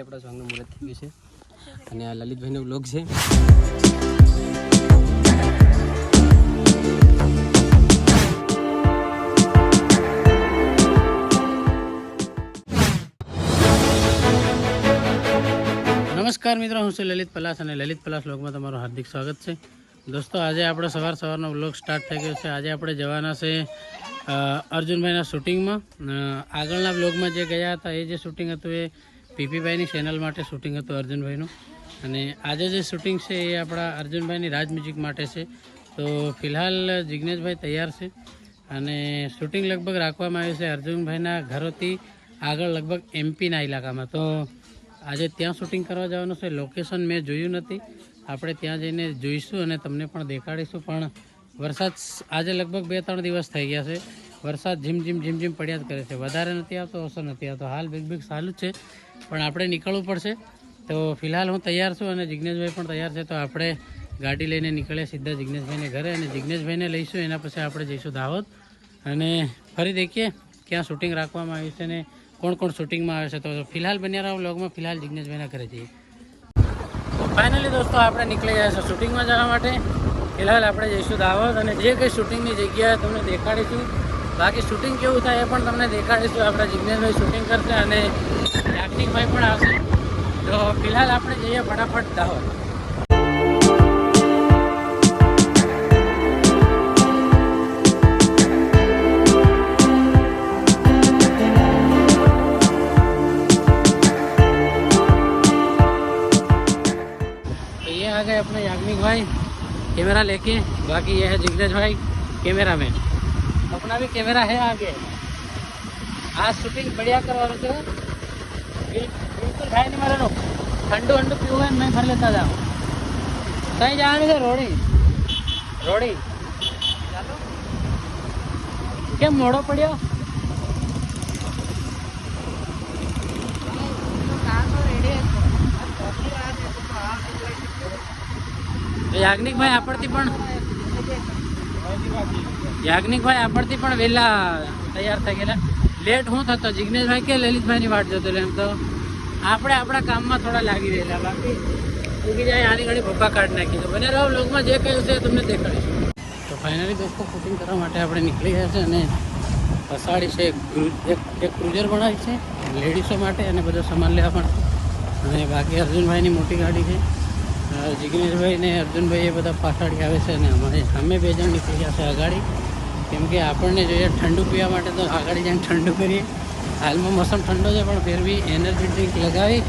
આપણા સોંગનું મુહૂર્ત થઈ ગયું છે અને આ લલિતભાઈનો વ્લોગ છે. નમસ્કાર મિત્રો, હું છું લલિત પલાસ અને લલિત પલાસ વ્લોગમાં તમારું હાર્દિક સ્વાગત છે. દોસ્તો, આજે આપણો સવારનો વ્લોગ સ્ટાર્ટ થઈ ગયો છે. આજે આપણે જવાના છે અર્જુનભાઈના શૂટિંગમાં. આગળના વ્લોગમાં જે ગયા હતા એ જે શૂટિંગ હતું એ પીપીભાઈની ચેનલ માટે શૂટિંગ હતું અર્જુનભાઈનું, અને આજે જે શૂટિંગ છે એ આપણા અર્જુનભાઈની રાજ મ્યુઝિક માટે છે. તો ફિલહાલ જિગ્નેશભાઈ તૈયાર છે અને શૂટિંગ લગભગ રાખવામાં આવ્યું છે અર્જુનભાઈના ઘરોથી આગળ લગભગ એમપીના ઇલાકામાં. તો આજે ત્યાં શૂટિંગ કરવા જવાનું છે. લોકેશન મેં જોયું નથી, આપણે ત્યાં જઈને જોઈશું અને તમને પણ દેખાડીશું. પણ વરસાદ આજે લગભગ 2-3 દિવસ થઈ ગયા છે. વરસાદ ઝીમ પડ્યા જ કરે છે, વધારે નથી આવતો, ઓછો નથી આવતો. હાલ બીગ ચાલુ જ છે, પણ આપણે નીકળવું પડશે. તો ફિલહાલ હું તૈયાર છું અને જિગ્નેશભાઈ પણ તૈયાર છે. તો આપણે ગાડી લઈને નીકળ્યા સીધા જિગ્નેશભાઈને ઘરે, અને જિગ્નેશભાઈને લઈશું. એના પછી આપણે જઈશું દાહોદ અને ફરી દેખીએ ક્યાં શૂટિંગ રાખવામાં આવ્યું છે ને કોણ કોણ શૂટિંગમાં આવે છે. તો ફિલહાલ બન્યા રહો વ્લોગમાં. ફિલહાલ જિગ્નેશભાઈના ઘરે જઈએ. તો ફાઇનલી દોસ્તો, આપણે નીકળી ગયા છે શૂટિંગમાં જવા માટે. ફિલહાલ આપણે જઈશું દાહોદ અને જે કંઈ શૂટિંગની જગ્યાએ તમને દેખાડીશું. બાકી શૂટિંગ કેવું થાય એ પણ તમને દેખાડીશું. આપણા જિગ્નેશભાઈ શૂટિંગ કરશે અને યાજ્ઞિકભાઈ પણ આવશે. તો ફિલહાલ આપણે જઈએ ફટાફટ દાહોદ. आ गए अपने याग्निक भाई कैमरा लेके. बाकी ये है जिग्नेश भाई कैमरा में. अपना भी कैमरा है आगे. आज शूटिंग बढ़िया करवा रहे थे. बिल्कुल भाई नहीं मारे ठंडू वंडू पीऊँ है, मैं भर लेता जाऊँ. कहीं जाने से रोड़ी क्या मोड़ो पड़ियो. યાજ્ઞિકભાઈ આપણથી પણ વહેલા તૈયાર થઈ ગયેલા. લેટ હું થતો, જિગ્નેશભાઈ કે લલિતભાઈની વાટ જોતો. એમ તો આપણે આપણા કામમાં થોડા લાગી રહેલા. બાકી ઉગી જાય આની ઘડી ભૂકા કાઢી નાખી. તો બને રહો વ્લોગમાં, જે કહ્યું છે તમને દેખાડીશું. તો ફાઇનલી દોસ્તો, શૂટિંગ કરવા માટે આપણે નીકળી ગયા છે અને પસાડી છે એક ક્રુઝર બનાવી છે લેડીઝો માટે અને બધો સામાન લેવા માટે. અને બાકી અર્જુનભાઈની મોટી ગાડી છે. જિગ્નેશભાઈ ને અર્જુનભાઈ એ બધા પાછાડી આવે છે અને અમે 2 જણ નીકળી ગયા છે આગાડી. કેમ કે આપણને જોઈએ ઠંડુ પીવા માટે, તો આગાડી જઈને ઠંડુ કરીએ. હાલમાં મોસમ ઠંડો છે, પણ ફેર બી એનર્જી ડ્રિંક લગાવી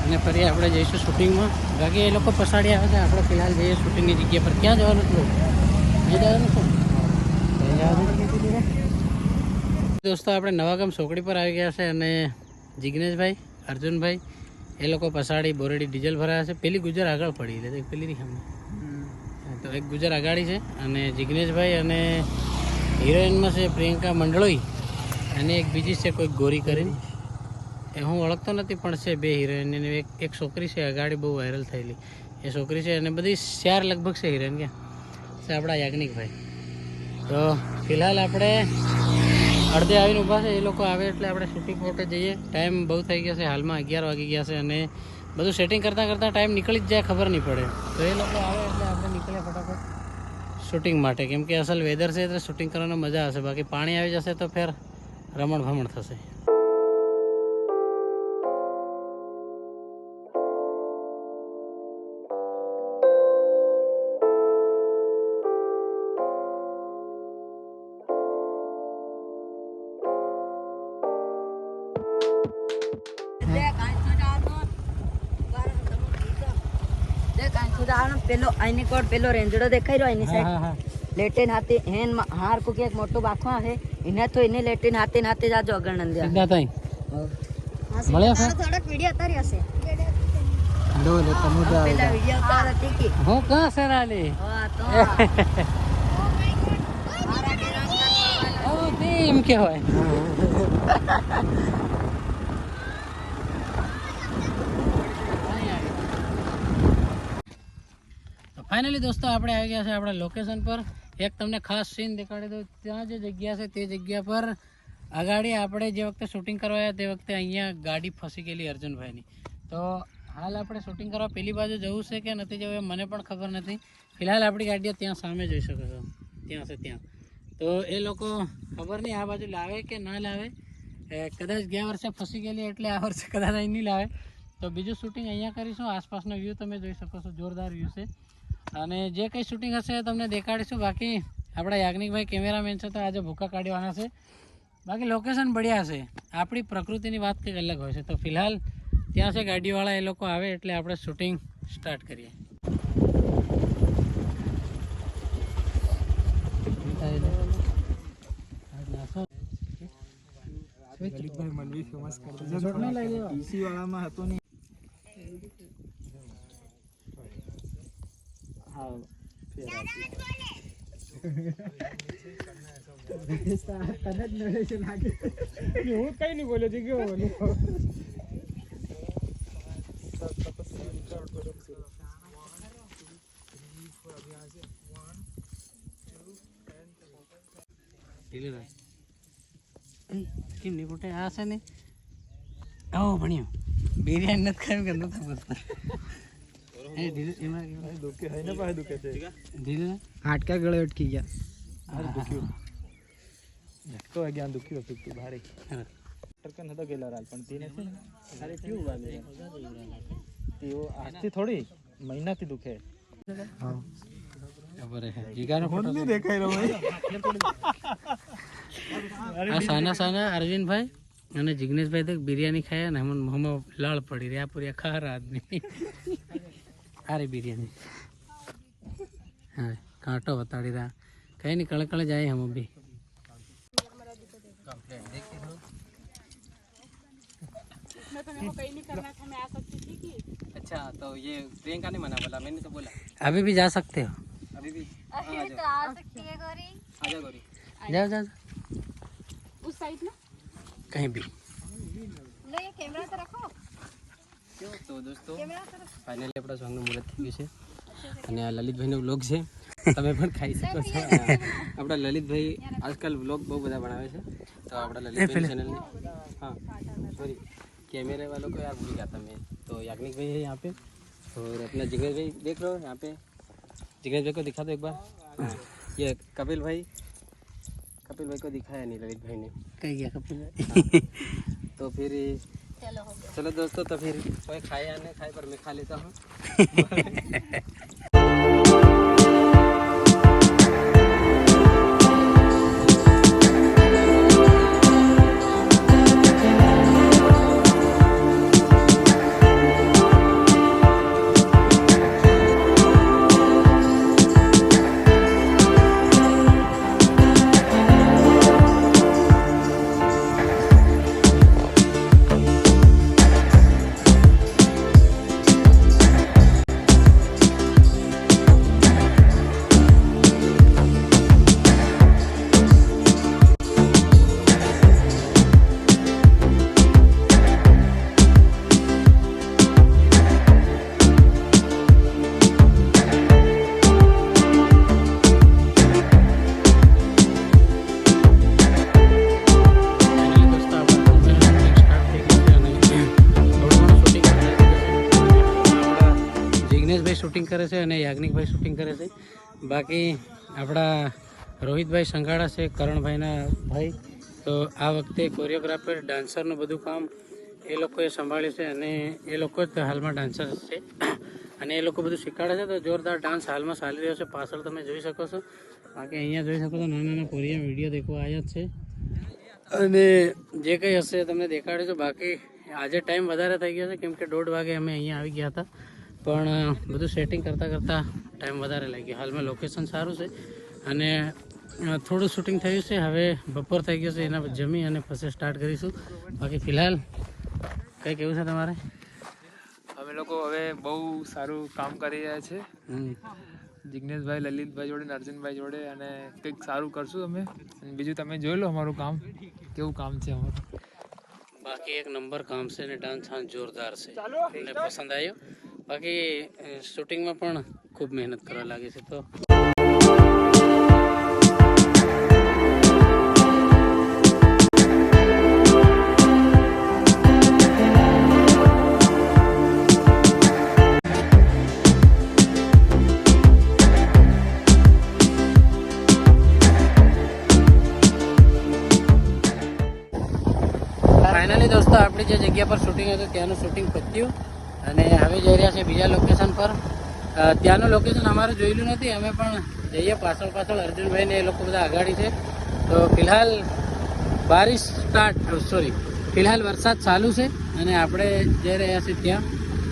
અને ફરી આપણે જઈશું શૂટિંગમાં. બાકી એ લોકો પછાડી આવે છે, આપણે ફિલહાલ જઈએ શૂટિંગની જગ્યા પર. ક્યાં જવાનું હતું? અહીં જવાનું છે. દોસ્તો, આપણે નવાગામ ચોકડી પર આવી ગયા છે અને જિગ્નેશભાઈ, અર્જુનભાઈ એ લોકો પછાડી બોરેડી ડીઝલ ભરાયા છે. પેલી ગુજર આગળ પડી એટલે પેલી નહીં સામે. તો એક ગુજર આગાડી છે અને જિગ્નેશભાઈ અને હિરોઈનમાં છે પ્રિયંકા મંડળોઈ અને એક બીજી છે કોઈ ગોરી કરીને, એ હું ઓળખતો નથી પણ છે 2 હિરોઈન. અને એક છોકરી છે આગાડી બહુ વાયરલ થયેલી, એ છોકરી છે. અને બધી 4 લગભગ છે હિરોઈન. ક્યાં છે આપણા યાજ્ઞિકભાઈ. તો ફિલહાલ આપણે અડધે આવીને ઊભા છે. એ લોકો આવે એટલે આપણે શૂટિંગ માટે જઈએ. ટાઈમ બહુ થઈ ગયા છે, હાલમાં 11 વાગી ગયા છે અને બધું સેટિંગ કરતાં ટાઈમ નીકળી જ જાય, ખબર નહીં પડે. તો એ લોકો આવે એટલે આપણે નીકળીએ ફટાફટ શૂટિંગ માટે. કેમ કે અસલ વેધર છે એટલે શૂટિંગ કરવાનો મજા આવશે. બાકી પાણી આવી જશે તો ફેર રમણ ભમણ થશે. પેલો આઈની કોડ પેલો રેંજડો દેખાઈ રહ્યો એની સાઈડ લેટેન હાથે હેન હાર કો કે એક મોટો બાખવા છે એને તો એને લેટેન હાથે જાજો આગળ નંદ્યા સીધા તાઈ મળ્યા છે. થોડક વિડિયો ઉતારી હશે લો લે તમે તો પેલા વિડિયો ઉતાર હતી કે હું કા સરાલી હા તો ઓ ટીમ કે હોય. ફાઇનલી દોસ્તો, આપણે આવી ગયા છે આપણા લોકેશન પર. એક તમને ખાસ સીન દેખાડી દઉં. ત્યાં જે જગ્યા છે તે જગ્યા પર આગાડી આપણે જે વખતે શૂટિંગ કરવા આવ્યા તે વખતે અહીંયા ગાડી ફસી ગયેલી અર્જુનભાઈની. તો હાલ આપણે શૂટિંગ કરવા પેલી બાજુ જવું છે કે નથી જવું એ મને પણ ખબર નથી. ફિલહાલ આપણી ગાડીઓ ત્યાં સામે જોઈ શકો છો, ત્યાં છે ત્યાં. તો એ લોકો ખબર નહીં આ બાજુ લાવે કે ના લાવે. કદાચ ગયા વર્ષે ફસી ગયેલી એટલે આ વર્ષે કદાચ અહીં નહીં લાવે. તો બીજું શૂટિંગ અહીંયા કરીશું. આસપાસનો વ્યૂ તમે જોઈ શકો છો, જોરદાર વ્યૂ છે. અને જે કંઈ શૂટિંગ હશે એ તમને દેખાડીશું. બાકી આપણા યાજ્ઞિકભાઈ કેમેરામેન છે તો આજે ભૂકા કાઢવાના છે. બાકી લોકેશન બઢિયા છે. આપણી પ્રકૃતિની વાત કંઈક અલગ હોય છે. તો ફિલહાલ ત્યાં છે ગાડીવાળા, એ લોકો આવે એટલે આપણે શૂટિંગ સ્ટાર્ટ કરીએ. હું કઈ નહીં બોલ્યો છું કેવો કેમ નહીં પોતે આ છે ને આવો ભણ્યો બિરયાની નથી ખાવી કે નથી ખબર. હાડકા ગળે અટકી ગયા. ધક્કો વાગ્યા દુખ્યું હતું ભારે. ટર્કન હતો ગયેલા રાલ પણ તેને છે ને સારી કેવું વાગે તેઓ આજથી થોડી મહિનાથી દુખે. સાના સાના અરવિંદભાઈ અને જિગ્નેશભાઈ તો બિરયાની ખાયા ને હમણાં મોંમાં લાળ પડી રહ્યા પૂરી ખારા આદમી. સારી બિરયાની. હા કાંટો બતાડી રહ્યા કઈ નહીં કળે કળે જાય हम अभी. अच्छा तो ये प्रियंका ने मना बोला, मैंने तो बोला अभी भी जा सकते हो. अभी भी तो आ सकती है गौरी. आजा गौरी. जाओ जाओ उस साइड ना कहीं भी. लो ये कैमरा तो रखो. तो दोस्तों कैमरा तो रखो. ફાઇનલી આપણા સોંગનું મુહૂર્ત થઈ ગયું છે અને આ લલિતભાઈનો વ્લોગ છે, તમે પણ ખાઈ શકો છો. આપણા લલિતભાઈ આજકાલ વ્લોગ બહુ બધા બનાવે છે. તો આપણા લલિતભાઈ ચેનલની हाँ सॉरी कैमरे वालों को यार भूल जाता मैं. तो याग्निक भाई है यहाँ पे और अपना जिग्नेश भाई देख लो यहाँ पे. जिग्नेश भाई को दिखा दो एक बार. ये कपिल भाई को दिखाया नहीं ललित भाई ने. कहीं गया कपिल भाई. तो फिर चलो हो चलो दोस्तों तो फिर कोई खाए या नहीं खाए पर मैं खा लेता हूँ. શૂટિંગ કરે છે અને યાજ્ઞિકભાઈ શૂટિંગ કરે છે. બાકી આપણા રોહિતભાઈ સંઘાડા છે, કરણભાઈના ભાઈ. તો આ વખતે કોરિયોગ્રાફર ડાન્સરનું બધું કામ એ લોકોએ સંભાળ્યું છે અને એ લોકો જ હાલમાં ડાન્સર છે અને એ લોકો બધું શીખવાડે છે. તો જોરદાર ડાન્સ હાલમાં ચાલી રહ્યો છે, પાછળ તમે જોઈ શકો છો. બાકી અહીંયા જોઈ શકો છો નાના નાના કોરિયન વિડીયો દેખવા આવ્યા જ છે અને જે કંઈ હશે તમને દેખાડીશું. બાકી આજે ટાઈમ વધારે થઈ ગયો છે કેમ કે 1:30 વાગે અમે અહીંયા આવી ગયા હતા, પણ બધું સેટિંગ કરતાં ટાઈમ વધારે લાગ્યો. હાલમાં લોકેશન સારું છે અને થોડું શૂટિંગ થયું છે. હવે બપોર થઈ ગયો છે, એના જમી અને પછી સ્ટાર્ટ કરીશું. બાકી ફિલહાલ કંઈ કેવું છે તમારે? અમે લોકો હવે બહુ સારું કામ કરી રહ્યા છે જિગ્નેશભાઈ, લલિતભાઈ જોડે ને અર્જુનભાઈ જોડે, અને કંઈક સારું કરશું અમે. અને બીજું તમે જોઈ લો અમારું કામ કેવું કામ છે અમારું. બાકી એક નંબર કામ છે અને ડાન્સ જોરદાર છે, મને પસંદ આવ્યો. બાકી શૂટિંગમાં પણ ખૂબ મહેનત કરવા લાગે છે. તો જગ્યા પર શૂટિંગ હતું ત્યાંનું શૂટિંગ પત્યું અને હવે જઈ રહ્યા છે બીજા લોકેશન પર. ત્યાંનું લોકેશન અમારે જોયેલું નથી, અમે પણ જઈએ પાછળ અર્જુનભાઈ ને એ લોકો બધા આગાડી છે. તો ફિલહાલ ફિલહાલ વરસાદ ચાલુ છે અને આપણે જઈ રહ્યા છીએ ત્યાં.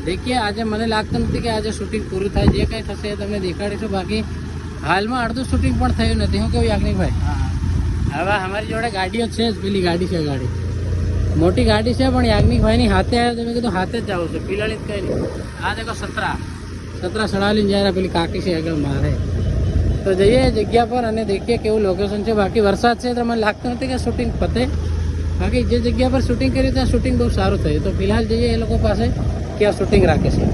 દેખીએ, આજે મને લાગતું નથી કે આજે શૂટિંગ પૂરું થાય, જે કંઈ થશે એ તમને દેખાડીશું. બાકી હાલમાં અડધું શૂટિંગ પણ થયું નથી. હું કેવું યાજ્ઞિકભાઈ? હવે અમારી જોડે ગાડીઓ છે જ, પેલી ગાડી છે, ગાડી મોટી ગાડી છે, પણ યાજ્ઞિકભાઈની હાથે આવ્યો તો મેં કીધું હાથે જ જવું છે, ફિલહાલ જ કંઈ નહીં. આ દેખો સતરા સડાવીને જાય, પેલી કાકી છે આગળ મારે. તો જઈએ જગ્યા પર અને દેખીએ કેવું લોકેશન છે. બાકી વરસાદ છે તો મને લાગતું નથી કે શૂટિંગ પતે. બાકી જે જગ્યા પર શૂટિંગ કર્યું ત્યાં શૂટિંગ બહુ સારું થયું. તો ફિલહાલ જઈએ એ લોકો પાસે કે આ શૂટિંગ રાખે છે.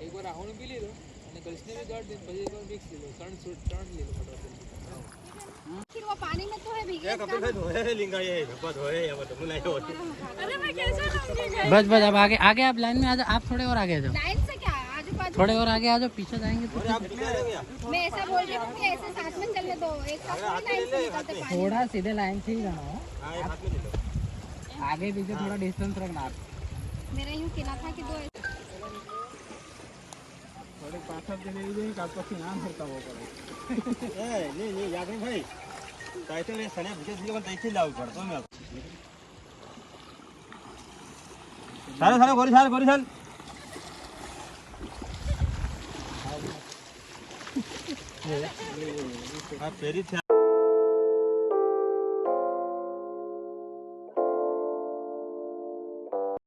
એકવાર રાહુલ પી લીધો અને કૃષ્ણ બી ગાડ દીધો, પછી એકવાર મિક્સ લીધો, ત્રણ લીધો ફટાફટ. फिर वो पानी में तो है भीगे बस बस अब आगे आगे आप लाइन में आ जाओ. आप थोड़े और आगे आ जाओ, लाइन से क्या आजू बाजू. थोड़े और आगे आ जाओ. पीछे जाएंगे तो मैं ऐसा बोल रही हूँ कि ऐसे साथ में चलने दो, एक साथ थोड़ी लाइन से निकलते पानी. थोड़ा सीधे लाइन से ही जाना है. आगे पीछे थोड़ा डिस्टेंस रखना आप. मेरा यूँ कहना था कि दो ऐसे. થોડે પાછળ જઈને લઈ જઈએ, કાલ પછી આમ ફરતા હોવો પડે. ફેરી